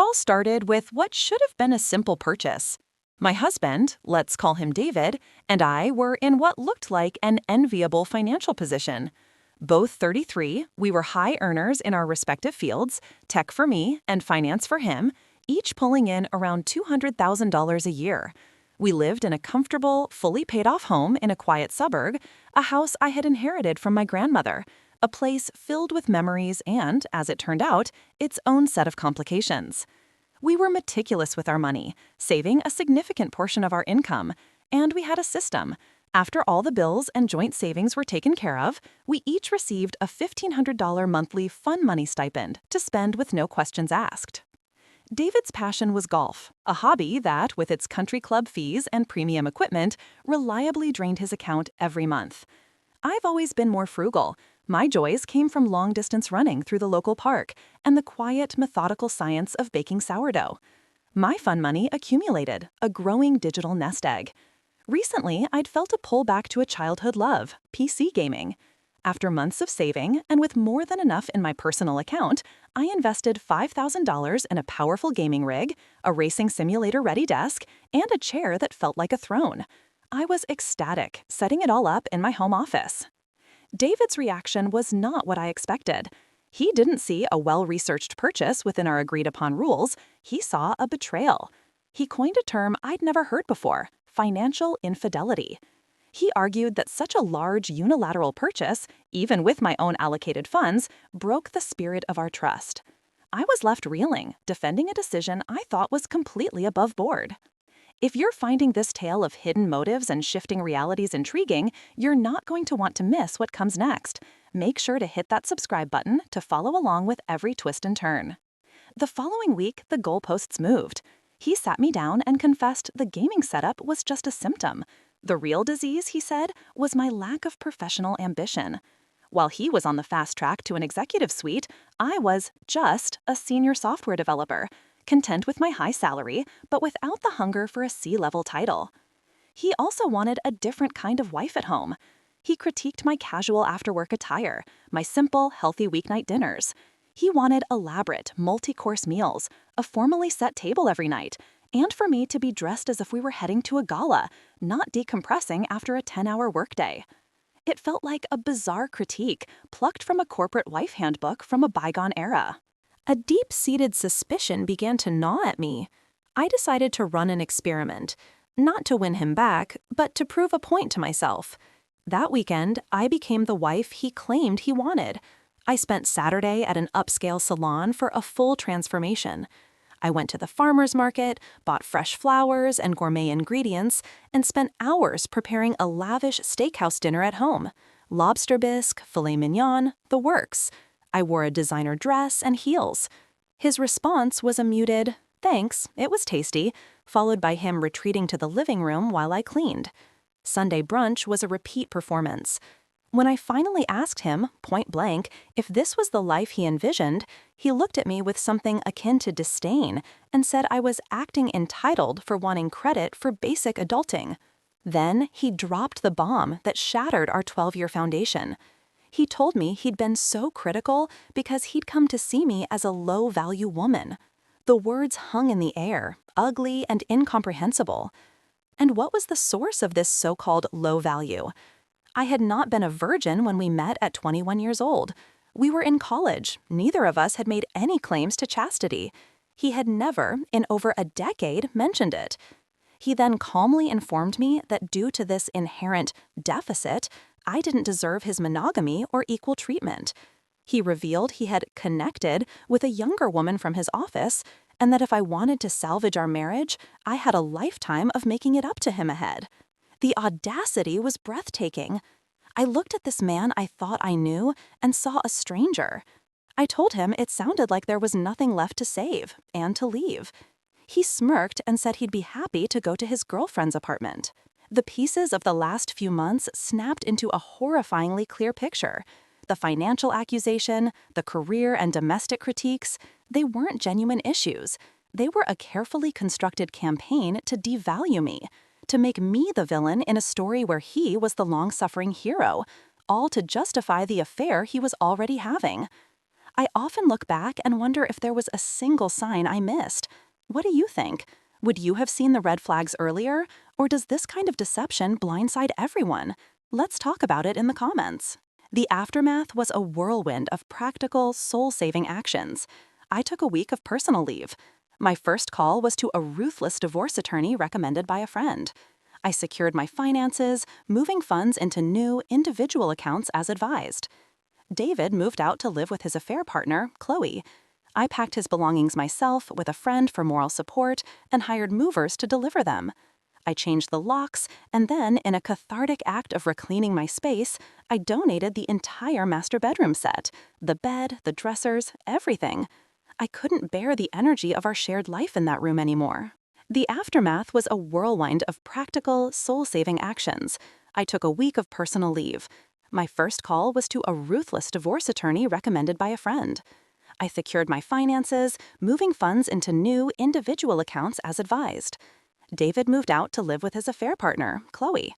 all started with what should have been a simple purchase. My husband, let's call him David, and I were in what looked like an enviable financial position. Both 33, we were high earners in our respective fields, tech for me and finance for him, each pulling in around $200,000 a year. We lived in a comfortable, fully paid-off home in a quiet suburb, a house I had inherited from my grandmother, a place filled with memories and, as it turned out, its own set of complications. We were meticulous with our money, saving a significant portion of our income, and we had a system. After all the bills and joint savings were taken care of, we each received a $1,500 monthly fun money stipend to spend with no questions asked. David's passion was golf, a hobby that, with its country club fees and premium equipment, reliably drained his account every month. I've always been more frugal. My joys came from long-distance running through the local park and the quiet, methodical science of baking sourdough. My fun money accumulated, a growing digital nest egg. Recently, I'd felt a pull back to a childhood love, PC gaming. After months of saving, and with more than enough in my personal account, I invested $5,000 in a powerful gaming rig, a racing simulator-ready desk, and a chair that felt like a throne. I was ecstatic, setting it all up in my home office. David's reaction was not what I expected. He didn't see a well-researched purchase within our agreed-upon rules. He saw a betrayal. He coined a term I'd never heard before, financial infidelity. He argued that such a large unilateral purchase, even with my own allocated funds, broke the spirit of our trust. I was left reeling, defending a decision I thought was completely above board. If you're finding this tale of hidden motives and shifting realities intriguing, you're not going to want to miss what comes next. Make sure to hit that subscribe button to follow along with every twist and turn. The following week, the goalposts moved. He sat me down and confessed the gaming setup was just a symptom. The real disease, he said, was my lack of professional ambition. While he was on the fast track to an executive suite, I was just a senior software developer, content with my high salary, but without the hunger for a C-level title. He also wanted a different kind of wife at home. He critiqued my casual after-work attire, my simple, healthy weeknight dinners. He wanted elaborate, multi-course meals, a formally set table every night, and for me to be dressed as if we were heading to a gala, not decompressing after a 10-hour workday. It felt like a bizarre critique plucked from a corporate wife handbook from a bygone era. A deep-seated suspicion began to gnaw at me. I decided to run an experiment, not to win him back, but to prove a point to myself. That weekend, I became the wife he claimed he wanted. I spent Saturday at an upscale salon for a full transformation. I went to the farmer's market, bought fresh flowers and gourmet ingredients, and spent hours preparing a lavish steakhouse dinner at home. Lobster bisque, filet mignon, the works. I wore a designer dress and heels. His response was a muted, "Thanks, it was tasty," followed by him retreating to the living room while I cleaned. Sunday brunch was a repeat performance. When I finally asked him, point blank, if this was the life he envisioned, he looked at me with something akin to disdain and said I was acting entitled for wanting credit for basic adulting. Then he dropped the bomb that shattered our 12-year foundation. He told me he'd been so critical because he'd come to see me as a low-value woman. The words hung in the air, ugly and incomprehensible. And what was the source of this so-called low value? I had not been a virgin when we met at 21 years old. We were in college. Neither of us had made any claims to chastity. He had never, in over a decade, mentioned it. He then calmly informed me that due to this inherent deficit, I didn't deserve his monogamy or equal treatment. He revealed he had connected with a younger woman from his office, and that if I wanted to salvage our marriage, I had a lifetime of making it up to him ahead. The audacity was breathtaking. I looked at this man I thought I knew and saw a stranger. I told him it sounded like there was nothing left to save and to leave. He smirked and said he'd be happy to go to his girlfriend's apartment. The pieces of the last few months snapped into a horrifyingly clear picture. The financial accusation, the career and domestic critiques, they weren't genuine issues. They were a carefully constructed campaign to devalue me, to make me the villain in a story where he was the long-suffering hero, all to justify the affair he was already having. I often look back and wonder if there was a single sign I missed. What do you think? Would you have seen the red flags earlier, or does this kind of deception blindside everyone? Let's talk about it in the comments. The aftermath was a whirlwind of practical, soul-saving actions. I took a week of personal leave. My first call was to a ruthless divorce attorney recommended by a friend. I secured my finances, moving funds into new, individual accounts as advised. David moved out to live with his affair partner, Chloe. I packed his belongings myself with a friend for moral support and hired movers to deliver them. I changed the locks, and then, in a cathartic act of reclaiming my space, I donated the entire master bedroom set, the bed, the dressers, everything. I couldn't bear the energy of our shared life in that room anymore. The aftermath was a whirlwind of practical, soul-saving actions. I took a week of personal leave. My first call was to a ruthless divorce attorney recommended by a friend. I secured my finances, moving funds into new, individual accounts as advised. David moved out to live with his affair partner, Chloe.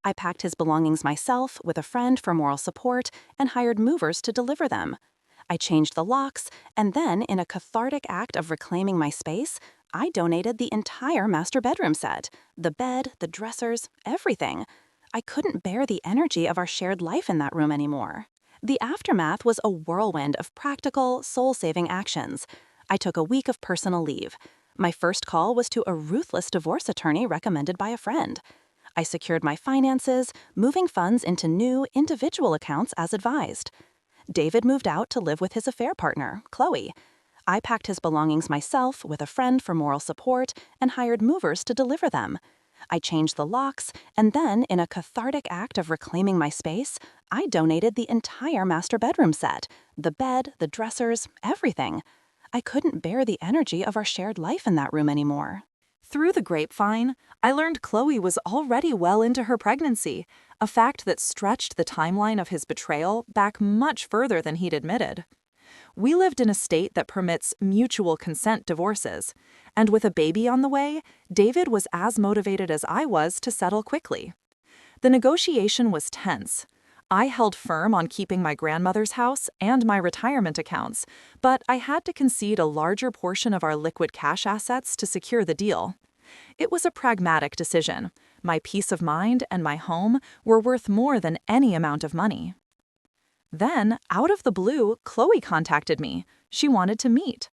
I packed his belongings myself with a friend for moral support and hired movers to deliver them. I changed the locks, and then, in a cathartic act of reclaiming my space, I donated the entire master bedroom set, the bed, the dressers, everything. I couldn't bear the energy of our shared life in that room anymore. The aftermath was a whirlwind of practical, soul-saving actions. I took a week of personal leave. My first call was to a ruthless divorce attorney recommended by a friend. I secured my finances, moving funds into new, individual accounts as advised. David moved out to live with his affair partner, Chloe. I packed his belongings myself with a friend for moral support and hired movers to deliver them. I changed the locks, and then, in a cathartic act of reclaiming my space, I donated the entire master bedroom set, the bed, the dressers, everything. I couldn't bear the energy of our shared life in that room anymore. Through the grapevine, I learned Chloe was already well into her pregnancy, a fact that stretched the timeline of his betrayal back much further than he'd admitted. We lived in a state that permits mutual consent divorces, and with a baby on the way, David was as motivated as I was to settle quickly. The negotiation was tense. I held firm on keeping my grandmother's house and my retirement accounts, but I had to concede a larger portion of our liquid cash assets to secure the deal. It was a pragmatic decision. My peace of mind and my home were worth more than any amount of money. Then, out of the blue, Chloe contacted me. She wanted to meet.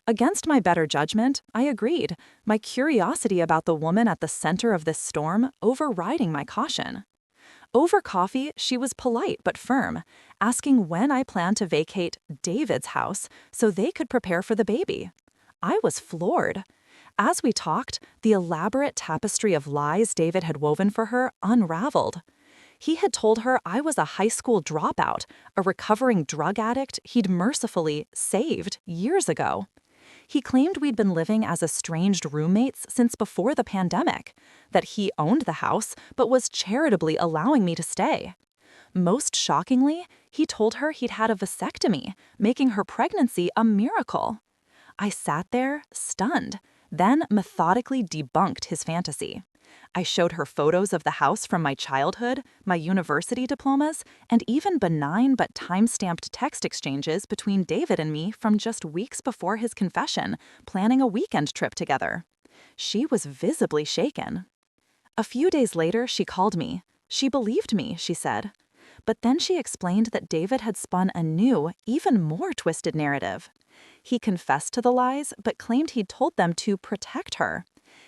Against my better judgment, I agreed, my curiosity about the woman at the center of this storm overriding my caution. Over coffee, she was polite but firm, asking when I planned to vacate David's house so they could prepare for the baby. I was floored. As we talked, the elaborate tapestry of lies David had woven for her unraveled. He had told her I was a high school dropout, a recovering drug addict he'd mercifully saved years ago. He claimed we'd been living as estranged roommates since before the pandemic, that he owned the house but was charitably allowing me to stay. Most shockingly, he told her he'd had a vasectomy, making her pregnancy a miracle. I sat there, stunned, then methodically debunked his fantasy. I showed her photos of the house from my childhood, my university diplomas, and even benign but time-stamped text exchanges between David and me from just weeks before his confession, planning a weekend trip together. She was visibly shaken. A few days later, she called me. She believed me, she said. But then she explained that David had spun a new, even more twisted narrative. He confessed to the lies, but claimed he'd told them to protect her.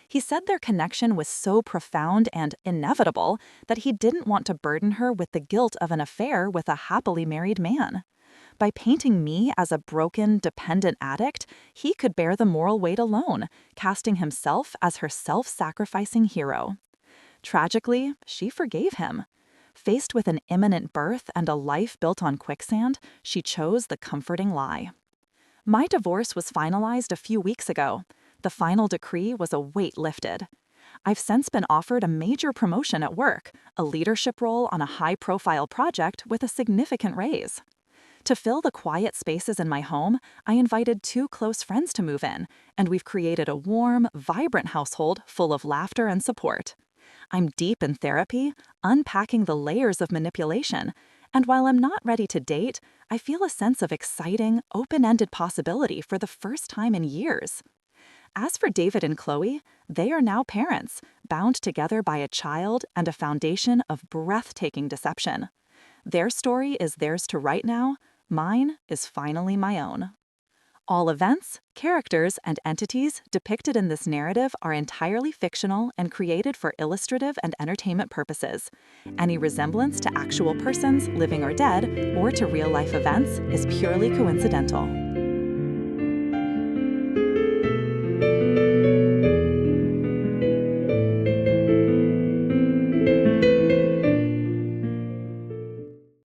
He said their connection was so profound and inevitable that he didn't want to burden her with the guilt of an affair with a happily married man. By painting me as a broken, dependent addict, he could bear the moral weight alone, casting himself as her self-sacrificing hero. Tragically, she forgave him. Faced with an imminent birth and a life built on quicksand, she chose the comforting lie. My divorce was finalized a few weeks ago. The final decree was a weight lifted. I've since been offered a major promotion at work, a leadership role on a high-profile project with a significant raise. To fill the quiet spaces in my home, I invited 2 close friends to move in, and we've created a warm, vibrant household full of laughter and support. I'm deep in therapy, unpacking the layers of manipulation, And while I'm not ready to date, I feel a sense of exciting, open-ended possibility for the first time in years. As for David and Chloe, they are now parents, bound together by a child and a foundation of breathtaking deception. Their story is theirs to write now, mine is finally my own. All events, characters, and entities depicted in this narrative are entirely fictional and created for illustrative and entertainment purposes. Any resemblance to actual persons, living or dead, or to real-life events is purely coincidental.